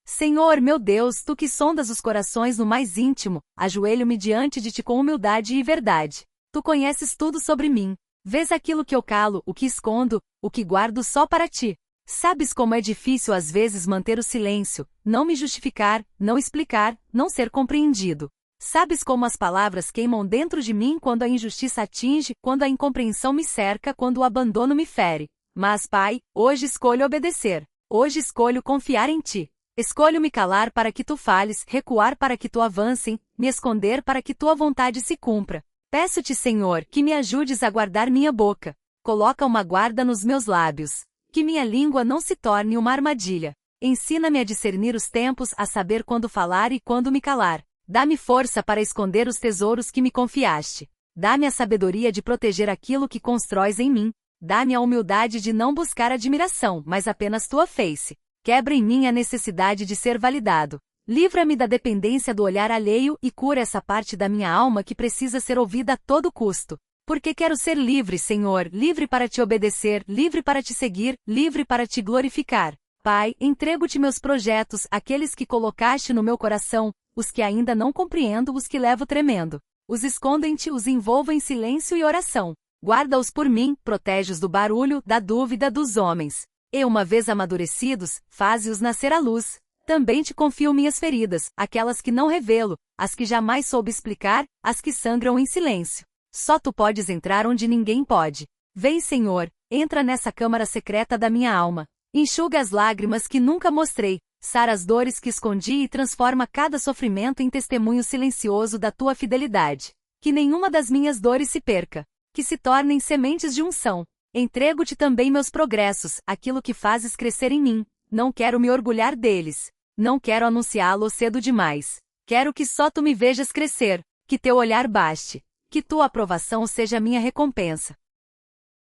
Senhor meu Deus, tu que sondas os corações no mais íntimo, ajoelho-me diante de ti com humildade e verdade. Tu conheces tudo sobre mim. Vês aquilo que eu calo, o que escondo, o que guardo só para ti. Sabes como é difícil às vezes manter o silêncio, não me justificar, não explicar, não ser compreendido. Sabes como as palavras queimam dentro de mim quando a injustiça atinge, quando a incompreensão me cerca, quando o abandono me fere. Mas, Pai, hoje escolho obedecer. Hoje escolho confiar em Ti. Escolho me calar para que Tu fales, recuar para que Tu avances, me esconder para que Tua vontade se cumpra. Peço-te, Senhor, que me ajudes a guardar minha boca. Coloca uma guarda nos meus lábios. Que minha língua não se torne uma armadilha. Ensina-me a discernir os tempos, a saber quando falar e quando me calar. Dá-me força para esconder os tesouros que me confiaste. Dá-me a sabedoria de proteger aquilo que constróis em mim. Dá-me a humildade de não buscar admiração, mas apenas Tua face. Quebra em mim a necessidade de ser validado. Livra-me da dependência do olhar alheio e cura essa parte da minha alma que precisa ser ouvida a todo custo. Porque quero ser livre, Senhor, livre para Te obedecer, livre para Te seguir, livre para Te glorificar. Pai, entrego-Te meus projetos, aqueles que colocaste no meu coração, os que ainda não compreendo, os que levo tremendo. Os escondo em Ti, os envolvo em silêncio e oração. Guarda-os por mim, protege-os do barulho, da dúvida dos homens. E uma vez amadurecidos, faze-os nascer à luz. Também Te confio minhas feridas, aquelas que não revelo, as que jamais soube explicar, as que sangram em silêncio. Só Tu podes entrar onde ninguém pode. Vem, Senhor, entra nessa câmara secreta da minha alma. Enxuga as lágrimas que nunca mostrei, sara as dores que escondi e transforma cada sofrimento em testemunho silencioso da Tua fidelidade. Que nenhuma das minhas dores se perca. Que se tornem sementes de unção. Entrego-Te também meus progressos, aquilo que fazes crescer em mim. Não quero me orgulhar deles. Não quero anunciá-lo cedo demais. Quero que só Tu me vejas crescer, que Teu olhar baste, que Tua aprovação seja minha recompensa.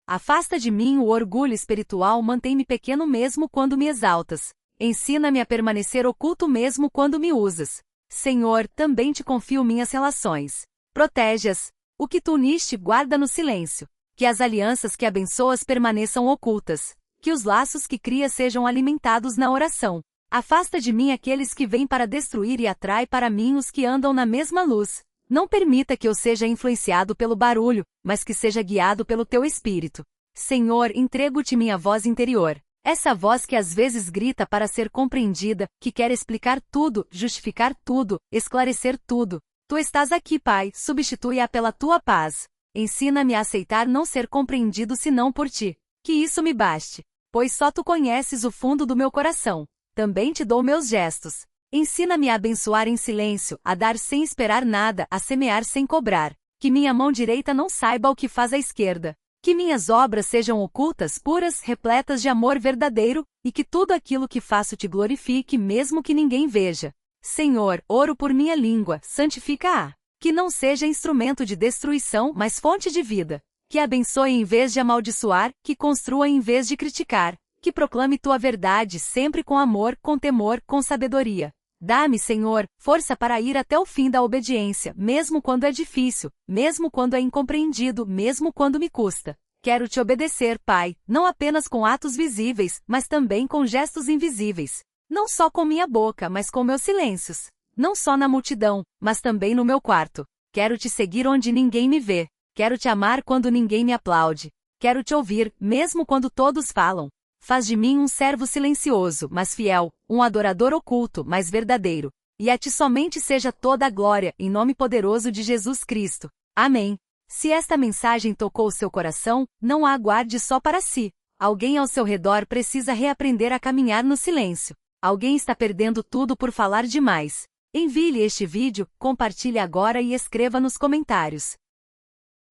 Afasta de mim o orgulho espiritual, mantém-me pequeno mesmo quando me exaltas. Ensina-me a permanecer oculto mesmo quando me usas. Senhor, também Te confio minhas relações. Protege-as. O que Tu uniste, guarda no silêncio. Que as alianças que abençoas permaneçam ocultas. Que os laços que crias sejam alimentados na oração. Afasta de mim aqueles que vêm para destruir e atrai para mim os que andam na mesma luz. Não permita que eu seja influenciado pelo barulho, mas que seja guiado pelo Teu Espírito. Senhor, entrego-Te minha voz interior. Essa voz que às vezes grita para ser compreendida, que quer explicar tudo, justificar tudo, esclarecer tudo. Tu estás aqui, Pai, substitui-a pela Tua paz. Ensina-me a aceitar não ser compreendido senão por Ti. Que isso me baste. Pois só Tu conheces o fundo do meu coração. Também Te dou meus gestos. Ensina-me a abençoar em silêncio, a dar sem esperar nada, a semear sem cobrar. Que minha mão direita não saiba o que faz a esquerda. Que minhas obras sejam ocultas, puras, repletas de amor verdadeiro, e que tudo aquilo que faço Te glorifique mesmo que ninguém veja. Senhor, oro por minha língua, santifica-a. Que não seja instrumento de destruição, mas fonte de vida. Que abençoe em vez de amaldiçoar, que construa em vez de criticar. Que proclame Tua verdade sempre com amor, com temor, com sabedoria. Dá-me, Senhor, força para ir até o fim da obediência, mesmo quando é difícil, mesmo quando é incompreendido, mesmo quando me custa. Quero Te obedecer, Pai, não apenas com atos visíveis, mas também com gestos invisíveis. Não só com minha boca, mas com meus silêncios. Não só na multidão, mas também no meu quarto. Quero Te seguir onde ninguém me vê. Quero Te amar quando ninguém me aplaude. Quero Te ouvir, mesmo quando todos falam. Faz de mim um servo silencioso, mas fiel, um adorador oculto, mas verdadeiro. E a Ti somente seja toda a glória, em nome poderoso de Jesus Cristo. Amém. Se esta mensagem tocou o seu coração, não a aguarde só para si. Alguém ao seu redor precisa reaprender a caminhar no silêncio. Alguém está perdendo tudo por falar demais. Envie-lhe este vídeo, compartilhe agora e escreva nos comentários.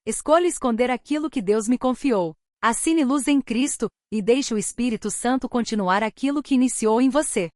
Escolha esconder aquilo que Deus me confiou. Assine Luz em Cristo, e deixe o Espírito Santo continuar aquilo que iniciou em você.